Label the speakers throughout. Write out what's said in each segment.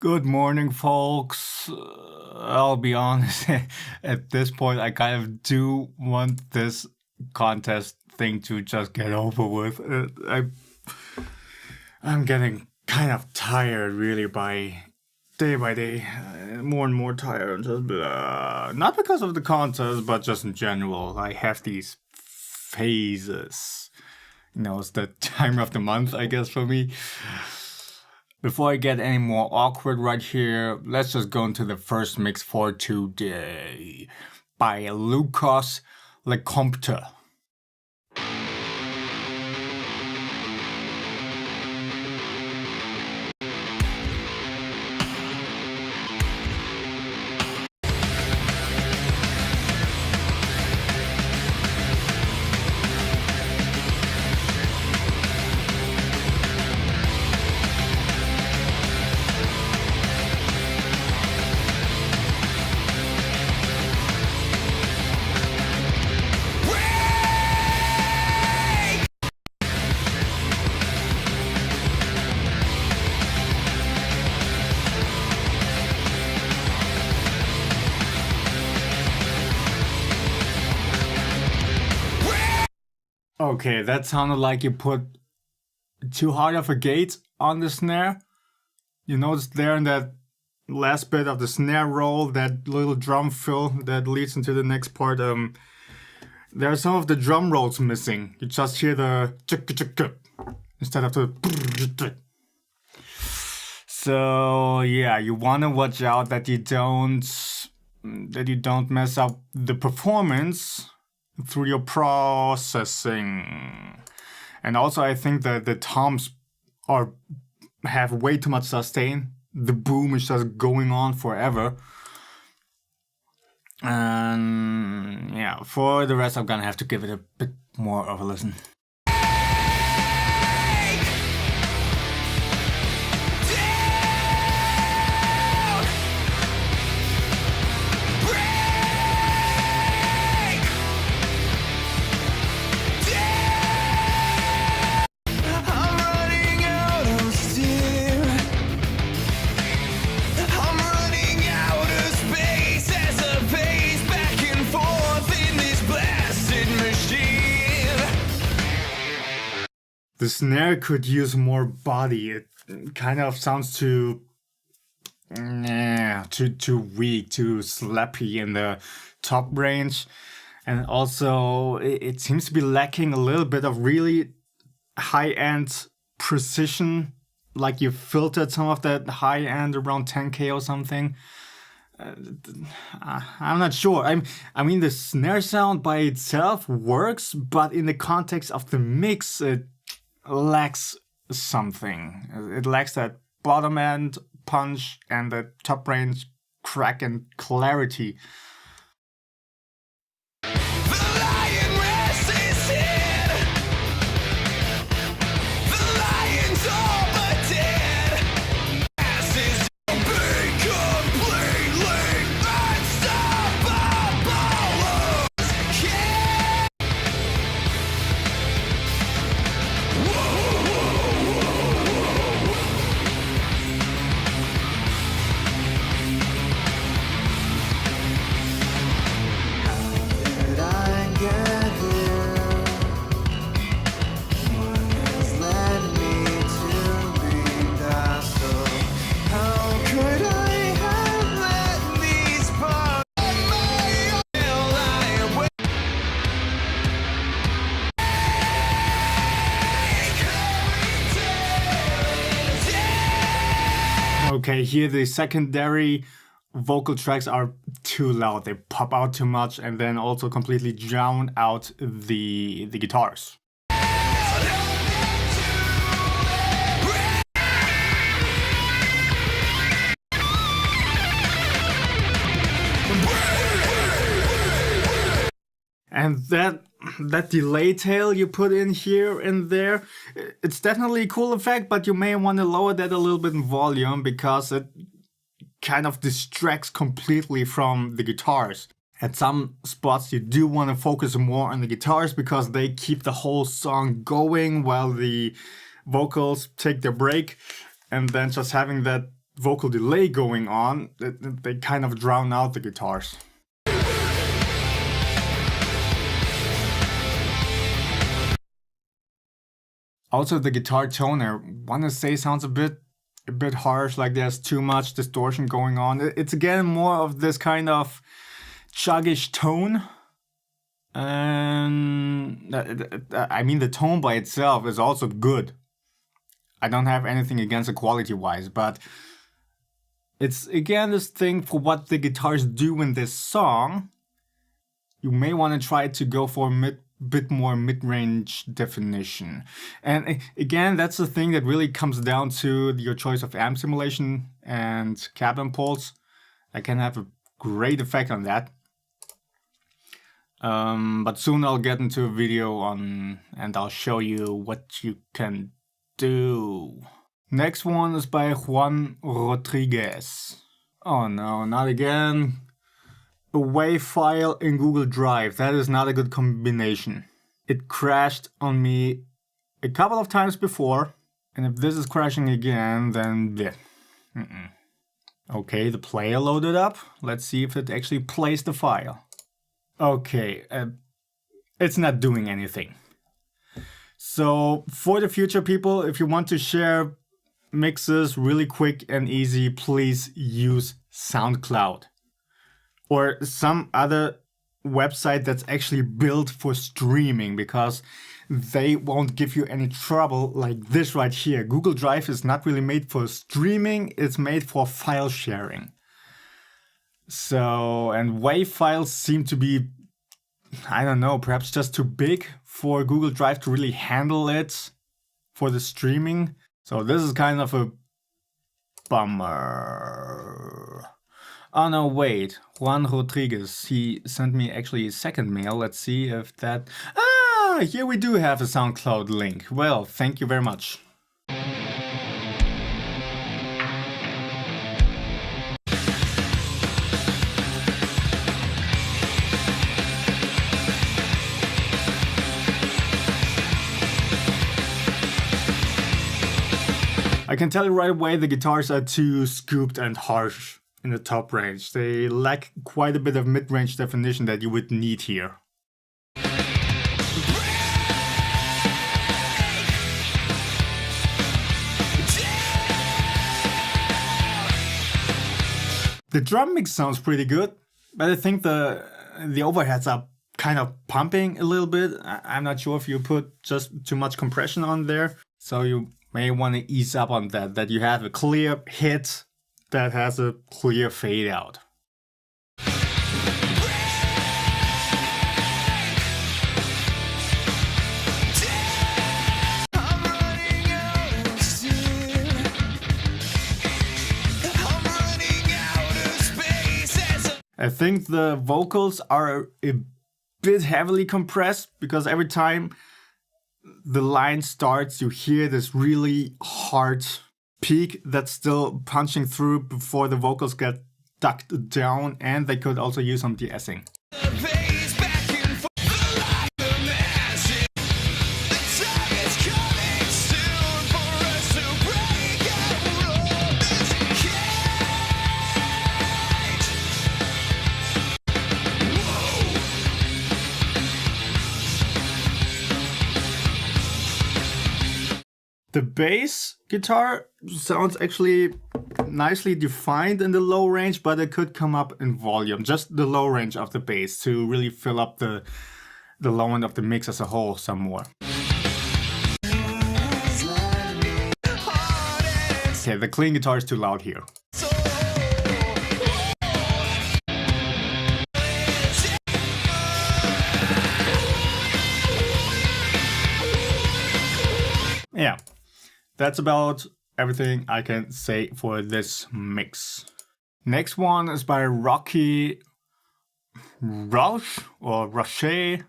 Speaker 1: Good morning, folks. I'll be honest, at this point, I kind of do want this contest thing to just get over with. I'm getting kind of tired, really, by day, more and more tired. Just, not because of the contest, but just in general. I have these phases. It's the time of the month, I guess, for me. Before I get any more awkward right here, let's just go into the first mix for today by LeCompte. Okay, that sounded like you put too hard of a gate on the snare. You notice there in that last bit of the snare roll, that little drum fill that leads into the next part. There are some of the drum rolls missing. You just hear the instead of the. So yeah, you wanna watch out that you don't mess up the performance through your processing. And also I think that the toms have way too much sustain. The boom is just going on forever. And yeah, for the rest I'm gonna have to give it a bit more of a listen. The snare could use more body. It kind of sounds too weak, too slappy in the top range. And also, it seems to be lacking a little bit of really high-end precision. Like you filtered some of that high-end around 10K or something. I'm not sure. I mean, the snare sound by itself works, but in the context of the mix, it lacks something. It lacks that bottom end punch and the top range crack and clarity. Okay, here the secondary vocal tracks are too loud. They pop out too much and then also completely drown out the guitars. And that delay tail you put in here and there, it's definitely a cool effect, but you may want to lower that a little bit in volume because it kind of distracts completely from the guitars. At some spots you do want to focus more on the guitars because they keep the whole song going while the vocals take their break, and then just having that vocal delay going on, they kind of drown out the guitars. Also, the guitar tone, I want to say, sounds a bit harsh, like there's too much distortion going on. It's again more of this kind of chuggish tone. And I mean, the tone by itself is also good. I don't have anything against it quality-wise, but it's again this thing for what the guitars do in this song. You may want to try to go for a bit more mid-range definition. And again, that's the thing that really comes down to your choice of amp simulation and cab impulse. I can have a great effect on that. But soon I'll get into a video on and I'll show you what you can do. Next one is by Juan Rodriguez. Oh no, not again. A WAV file in Google Drive. That is not a good combination. It crashed on me a couple of times before, and if this is crashing again, then yeah. Okay, the player loaded up. Let's see if it actually plays the file. Okay, it's not doing anything. So for the future, people, if you want to share mixes really quick and easy, please use SoundCloud. Or some other website that's actually built for streaming, because they won't give you any trouble like this right here. Google Drive is not really made for streaming, it's made for file sharing. So, and WAV files seem to be, I don't know, perhaps just too big for Google Drive to really handle it for the streaming. So this is kind of a bummer. Oh no, wait, Juan Rodriguez, he sent me actually a second mail. Let's see if that... Ah, here we do have a SoundCloud link. Well, thank you very much. I can tell you right away the guitars are too scooped and harsh in the top range. They lack quite a bit of mid-range definition that you would need here. The drum mix sounds pretty good, but I think the overheads are kind of pumping a little bit. I'm not sure if you put just too much compression on there, so you may want to ease up on that you have a clear hit that has a clear fade out. I think the vocals are a bit heavily compressed, because every time the line starts, you hear this really hard peak that's still punching through before the vocals get ducked down, and they could also use some de-essing. The bass guitar sounds actually nicely defined in the low range, but it could come up in volume, just the low range of the bass, to really fill up the low end of the mix as a whole some more. Okay, the clean guitar is too loud here. Yeah. That's about everything I can say for this mix. Next one is by Riki, Rosche or Rosche.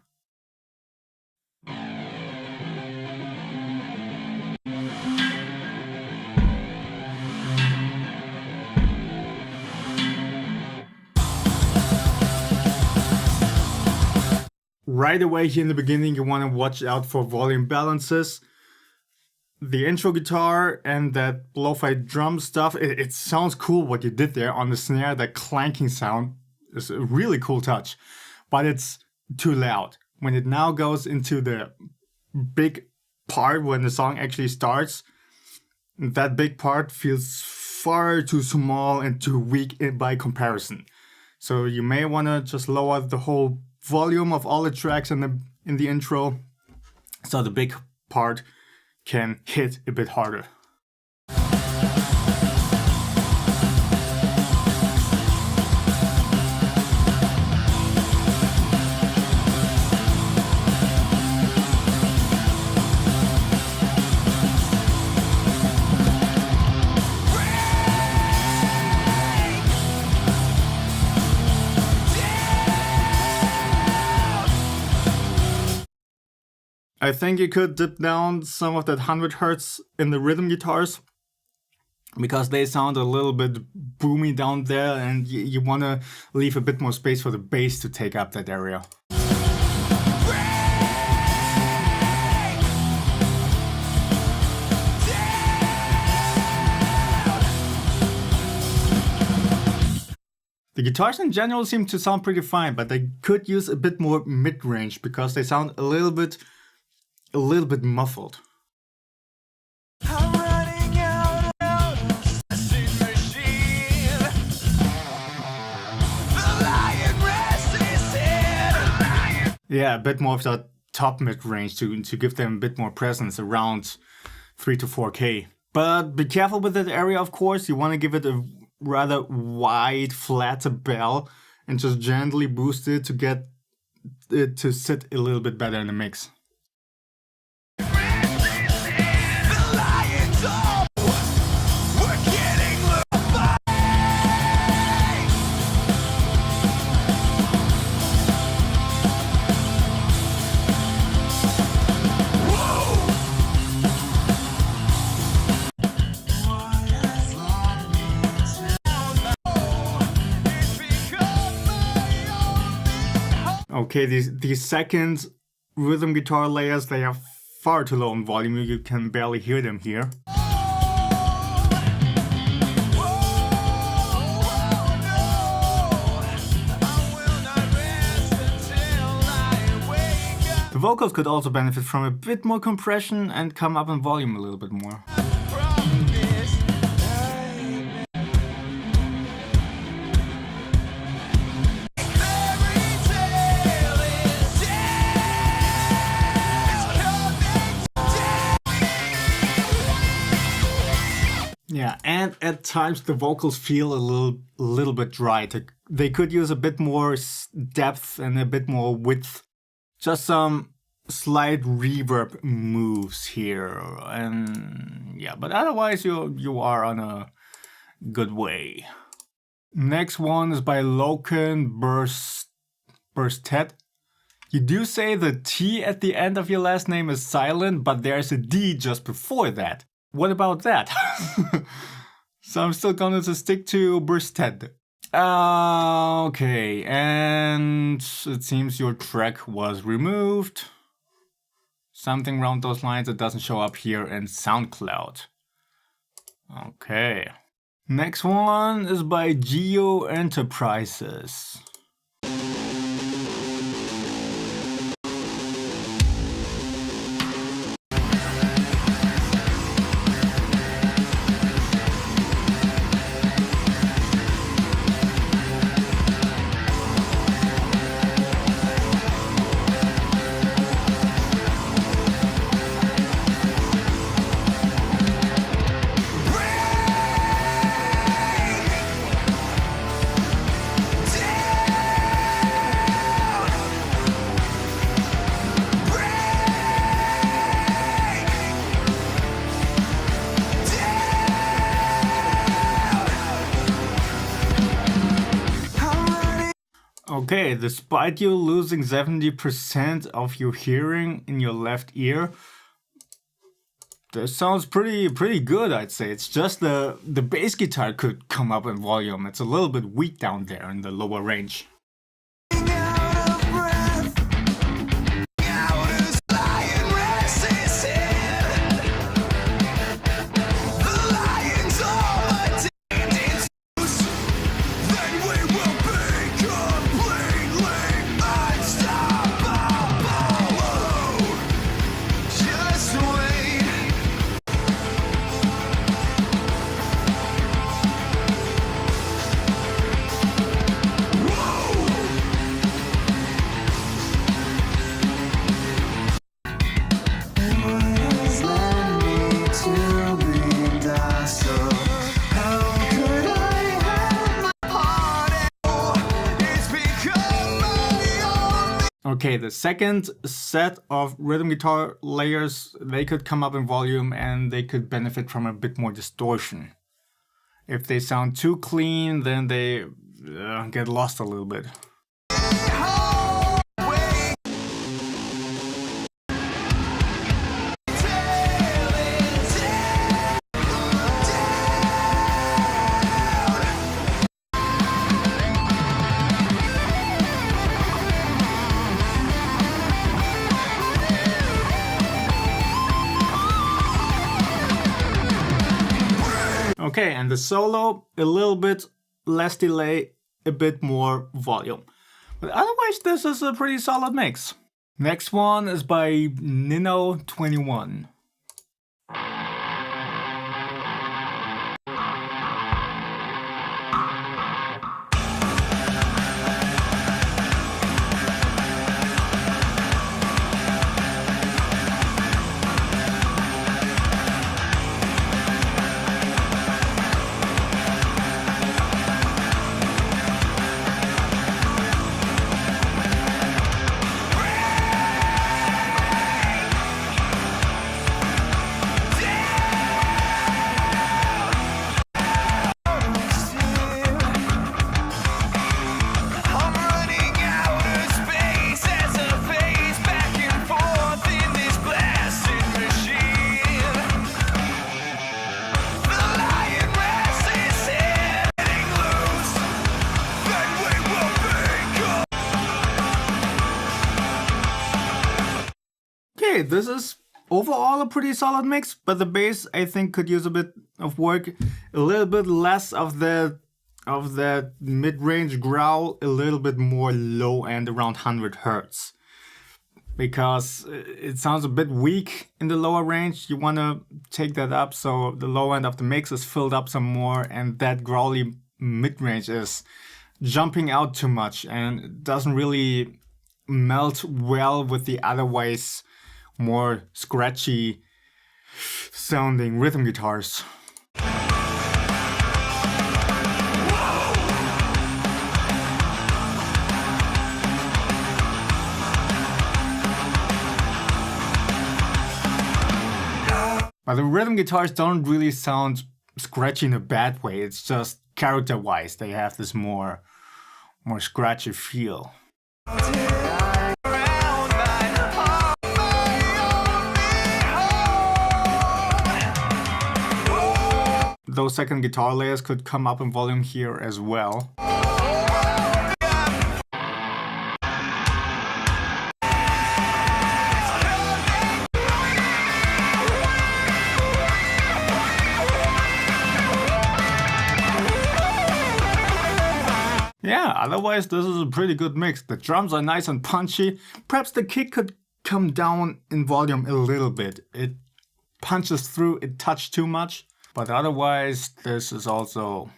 Speaker 1: Right away here in the beginning, you want to watch out for volume balances. the intro guitar and that lo-fi drum stuff, it sounds cool what you did there on the snare. That clanking sound is a really cool touch, but it's too loud. When it now goes into the big part when the song actually starts, that big part feels far too small and too weak by comparison. So you may want to just lower the whole volume of all the tracks in the intro, so the big part can hit a bit harder. I think you could dip down some of that 100 Hz in the rhythm guitars, because they sound a little bit boomy down there, and you want to leave a bit more space for the bass to take up that area. The guitars in general seem to sound pretty fine, but they could use a bit more mid-range because they sound a little bit muffled. Yeah, a bit more of that top mid-range to give them a bit more presence, around 3 to 4K. But be careful with that area, of course. You want to give it a rather wide, flat bell and just gently boost it to get it to sit a little bit better in the mix. Okay, these second rhythm guitar layers, they are far too low in volume. You can barely hear them here. The vocals could also benefit from a bit more compression and come up in volume a little bit more. Yeah, and at times the vocals feel a little bit dry. They could use a bit more depth and a bit more width. Just some slight reverb moves here, and yeah, but otherwise you are on a good way. Next one is by Logan Burstedt. You do say the T at the end of your last name is silent, but there's a D just before that. What about that? So I'm still going to stick to Burstedt. Okay, and it seems your track was removed. Something around those lines that doesn't show up here in SoundCloud. Okay. Next one is by GeoEnterprises. Okay, despite you losing 70% of your hearing in your left ear, that sounds pretty good, I'd say. It's just the bass guitar could come up in volume. It's a little bit weak down there in the lower range. Okay, the second set of rhythm guitar layers, they could come up in volume and they could benefit from a bit more distortion. If they sound too clean, then they get lost a little bit. Okay, and the solo, a little bit less delay, a bit more volume. But otherwise, this is a pretty solid mix. Next one is by Nino21. This is overall a pretty solid mix, but the bass I think could use a bit of work, a little bit less of the mid-range growl, a little bit more low end around 100 Hertz, because it sounds a bit weak in the lower range. You want to take that up so the low end of the mix is filled up some more, and that growly mid-range is jumping out too much and doesn't really melt well with the otherwise more scratchy sounding rhythm guitars. But the rhythm guitars don't really sound scratchy in a bad way. It's just character-wise, they have this more scratchy feel. Those second guitar layers could come up in volume here as well. Yeah, otherwise this is a pretty good mix. The drums are nice and punchy. Perhaps the kick could come down in volume a little bit. It punches through, it touched too much. But otherwise, this is also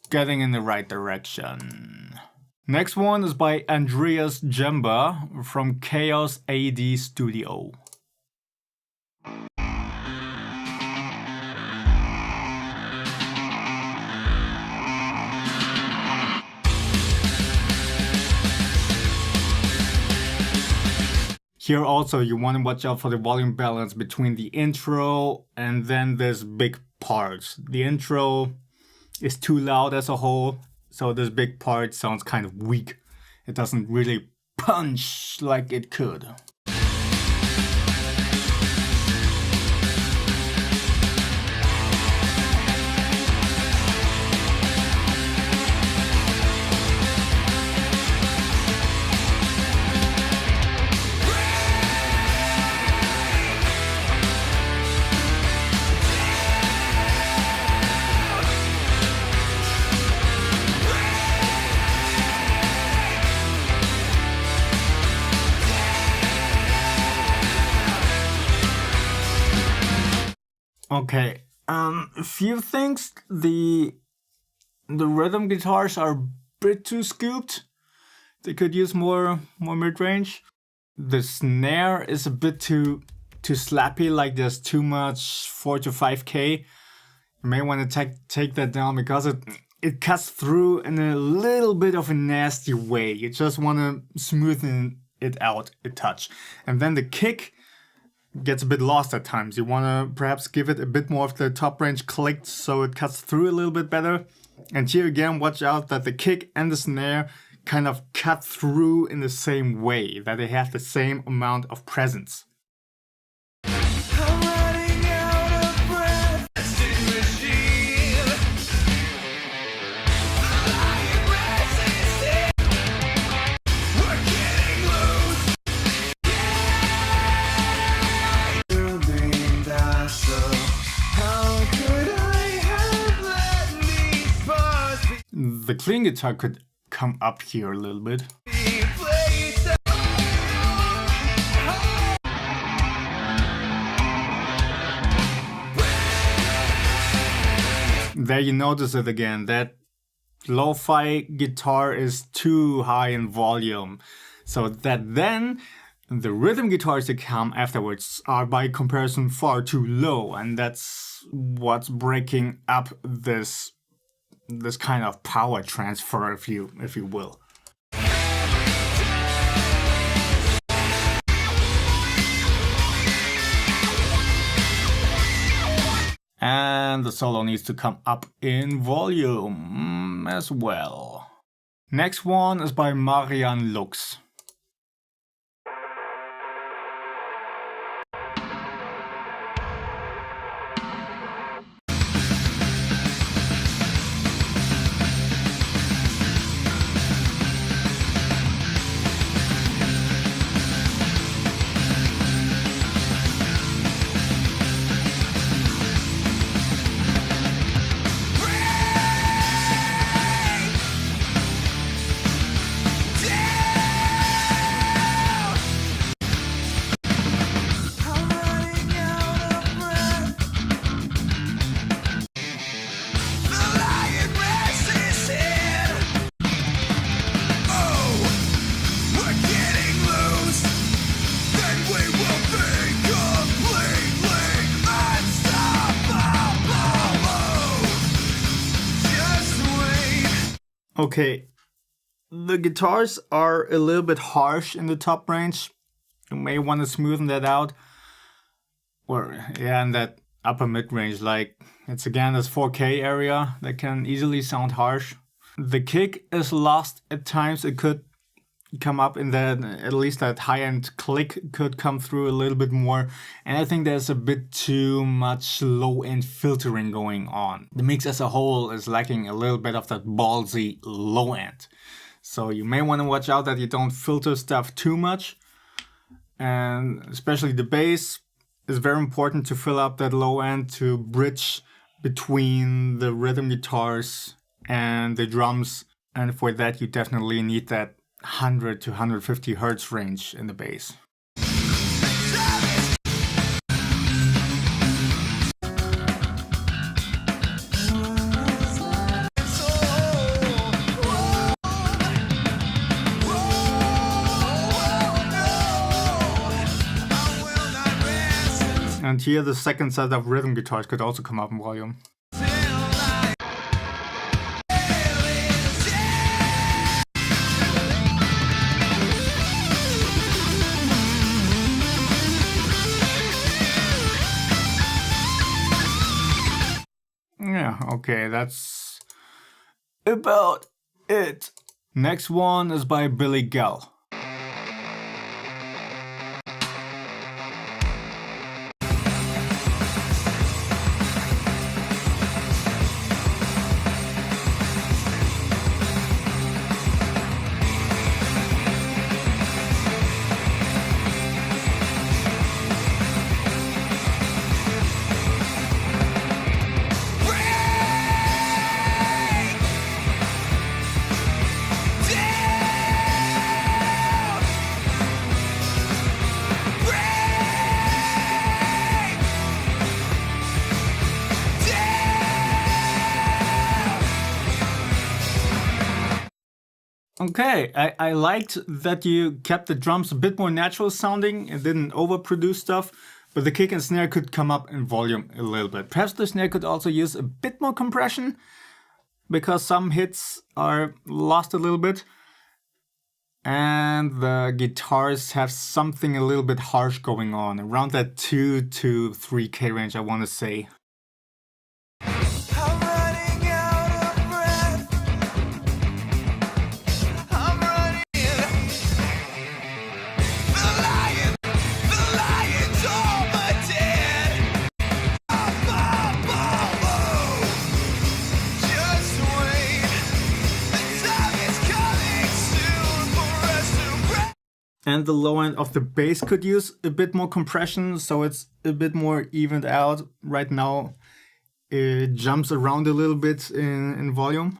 Speaker 1: getting in the right direction. Next one is by Andreas Djember from Chaos AD Studio. Here also you want to watch out for the volume balance between the intro and then this big part. The intro is too loud as a whole, so this big part sounds kind of weak. It doesn't really punch like it could. Okay, a few things. The rhythm guitars are a bit too scooped. They could use more mid-range. The snare is a bit too slappy, like there's too much 4 to 5K. You may want to take that down because it cuts through in a little bit of a nasty way. You just want to smoothen it out a touch. And then the kick gets a bit lost at times. You want to perhaps give it a bit more of the top range clicked so it cuts through a little bit better. And here again, watch out that the kick and the snare kind of cut through in the same way, that they have the same amount of presence. The clean guitar could come up here a little bit. There you notice it again, that lo-fi guitar is too high in volume. So that then the rhythm guitars that come afterwards are by comparison far too low, and that's what's breaking up this kind of power transfer, if you will. And the solo needs to come up in volume as well. Next one is by Marian Lux. Okay, the guitars are a little bit harsh in the top range. You may want to smoothen that out. Or, yeah, in that upper mid-range, like, it's again this 4K area that can easily sound harsh. The kick is lost at times. It could come up in that, at least that high-end click could come through a little bit more. And I think there's a bit too much low-end filtering going on. The mix as a whole is lacking a little bit of that ballsy low-end. So you may want to watch out that you don't filter stuff too much. And especially the bass is very important to fill up that low-end, to bridge between the rhythm guitars and the drums. And for that you definitely need that 100 to 150 hertz range in the bass. And here the second set of rhythm guitars could also come up in volume. Yeah, okay, that's about it. Next one is by Gall. Okay, I liked that you kept the drums a bit more natural sounding and didn't overproduce stuff, but the kick and snare could come up in volume a little bit. Perhaps the snare could also use a bit more compression. because some hits are lost a little bit. And the guitars have something a little bit harsh going on, around that 2 to 3K range, I want to say. And the low end of the bass could use a bit more compression, so it's a bit more evened out. Right now, it jumps around a little bit in volume.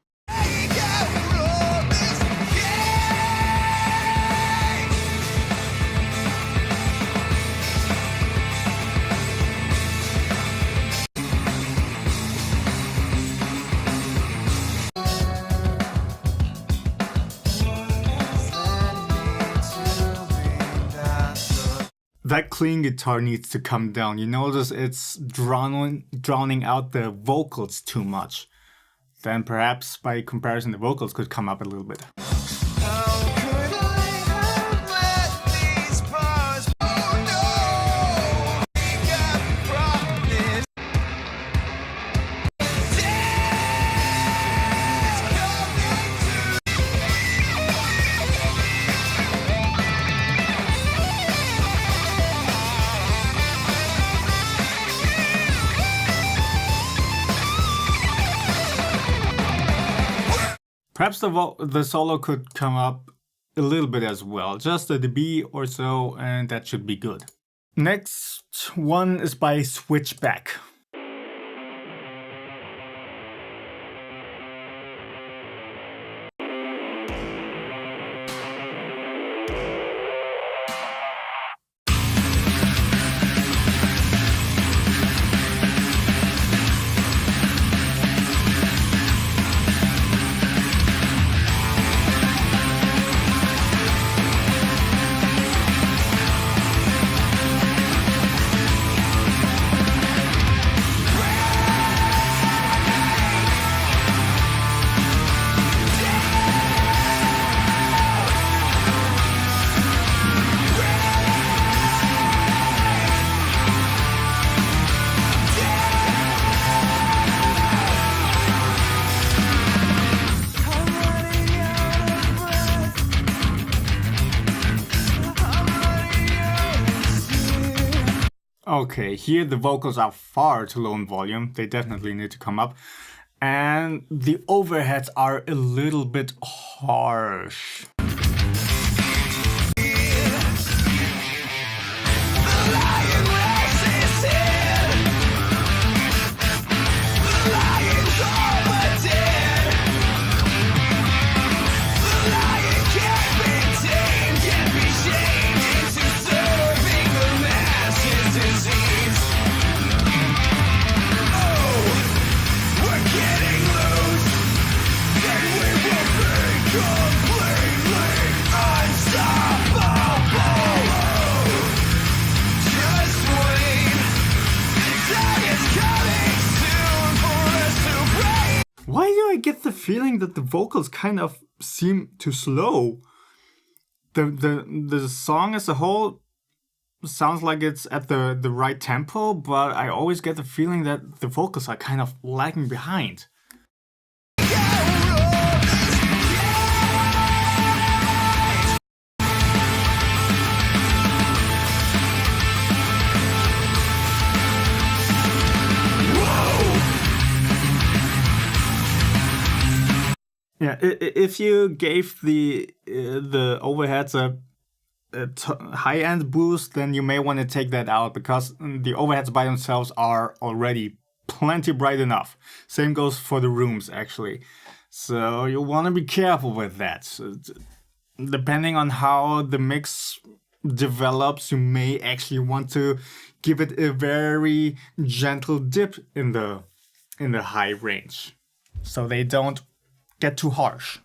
Speaker 1: That clean guitar needs to come down. You notice it's drowning out the vocals too much. Then perhaps by comparison the vocals could come up a little bit. Perhaps the solo could come up a little bit as well, just a dB or so, and that should be good. Next one is by Switchback. Okay, here the vocals are far too low in volume. They definitely need to come up. And the overheads are a little bit harsh. Why do I get the feeling that the vocals kind of seem too slow? The song as a whole sounds like it's at the right tempo, but I always get the feeling that the vocals are kind of lagging behind. Yeah, if you gave the overheads a high-end boost, then you may want to take that out, because the overheads by themselves are already plenty bright enough. Same goes for the rooms, actually. So you want to be careful with that. So, depending on how the mix develops, you may actually want to give it a very gentle dip in the high range, so they don't get too harsh.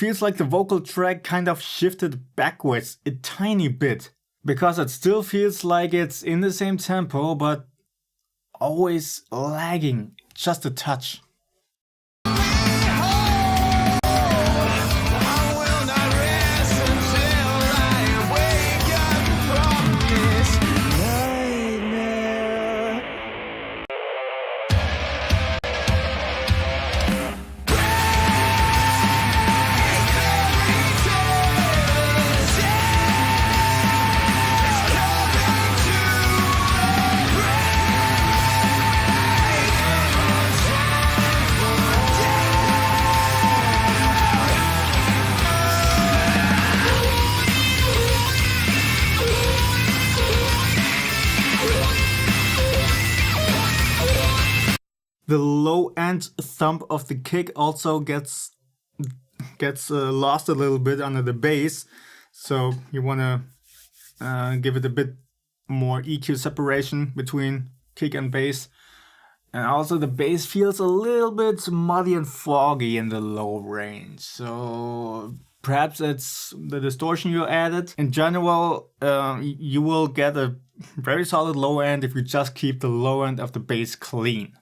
Speaker 1: feels like the vocal track kind of shifted backwards a tiny bit, because it still feels like it's in the same tempo, but always lagging just a touch. The low end thump of the kick also gets lost a little bit under the bass, so you want to give it a bit more EQ separation between kick and bass. And also the bass feels a little bit muddy and foggy in the low range, so perhaps it's the distortion you added. In general, you will get a very solid low end if you just keep the low end of the bass clean.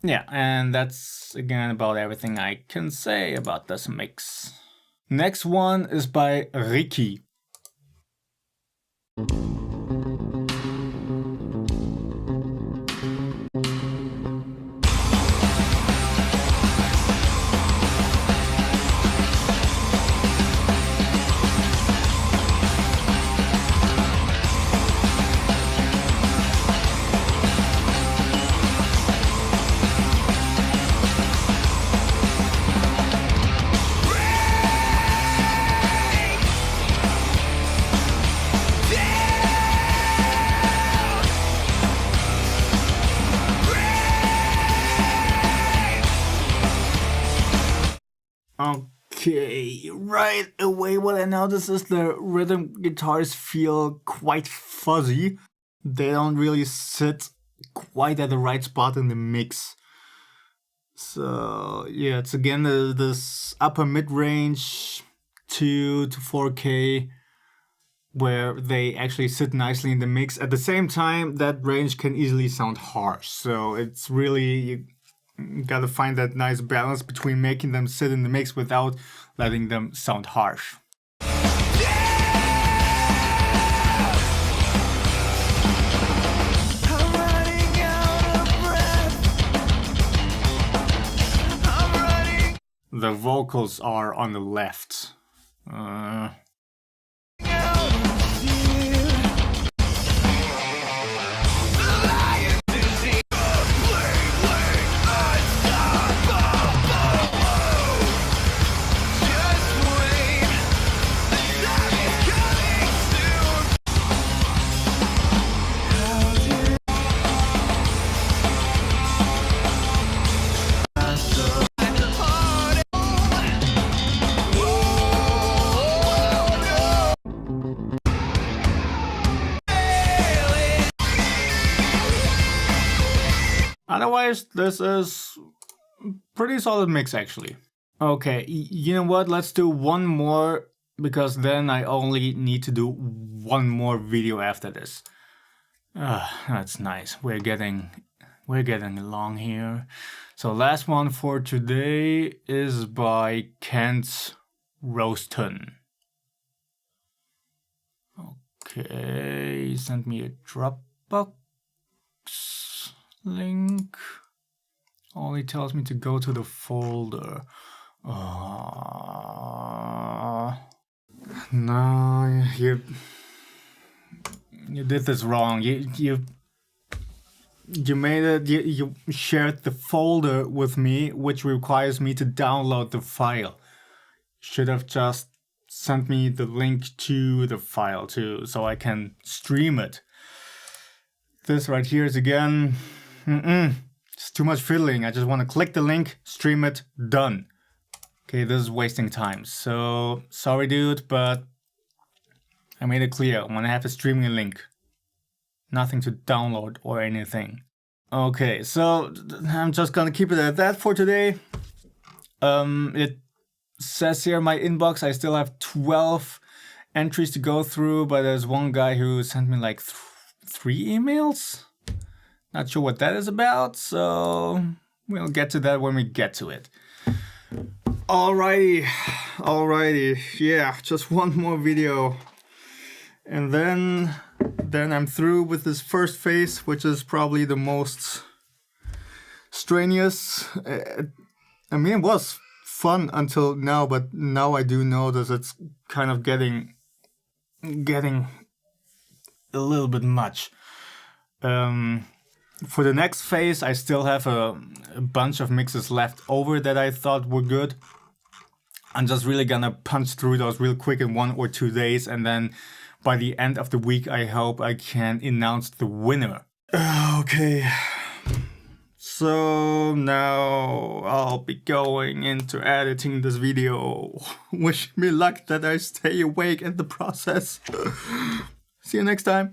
Speaker 1: Yeah, and that's again about everything I can say about this mix. Next one is by Riki. Okay, right away what I notice is the rhythm guitars feel quite fuzzy. They don't really sit quite at the right spot in the mix. So yeah, it's again this upper mid-range 2 to 4K where they actually sit nicely in the mix. At the same time, that range can easily sound harsh. So it's really, you gotta find that nice balance between making them sit in the mix without letting them sound harsh. The vocals are on the left. Otherwise, this is pretty solid mix actually. Okay, you know what? Let's do one more, because then I only need to do one more video after this. That's nice. We're getting along here. So last one for today is by Kent Rowston. Okay, he sent me a Dropbox link. Only tells me to go to the folder. No, you did this wrong. You made it. You shared the folder with me, which requires me to download the file. Should have just sent me the link to the file too, so I can stream it. This right here is again. It's too much fiddling. I just want to click the link, stream it, done. Okay, this is wasting time. So, sorry dude, but I made it clear. I'm gonna have a streaming link. Nothing to download or anything. Okay, so I'm just gonna keep it at that for today. It says here in my inbox I still have 12 entries to go through, but there's one guy who sent me like 3 emails. Not sure what that is about, so we'll get to that when we get to it. Alrighty, yeah, just one more video. And then I'm through with this first phase, which is probably the most strenuous. I mean, it was fun until now, but now I do notice it's kind of getting a little bit much. For the next phase, I still have a bunch of mixes left over that I thought were good. I'm just really gonna punch through those real quick in 1 or 2 days, and then by the end of the week, I hope I can announce the winner. Okay. So now I'll be going into editing this video. Wish me luck that I stay awake in the process. See you next time.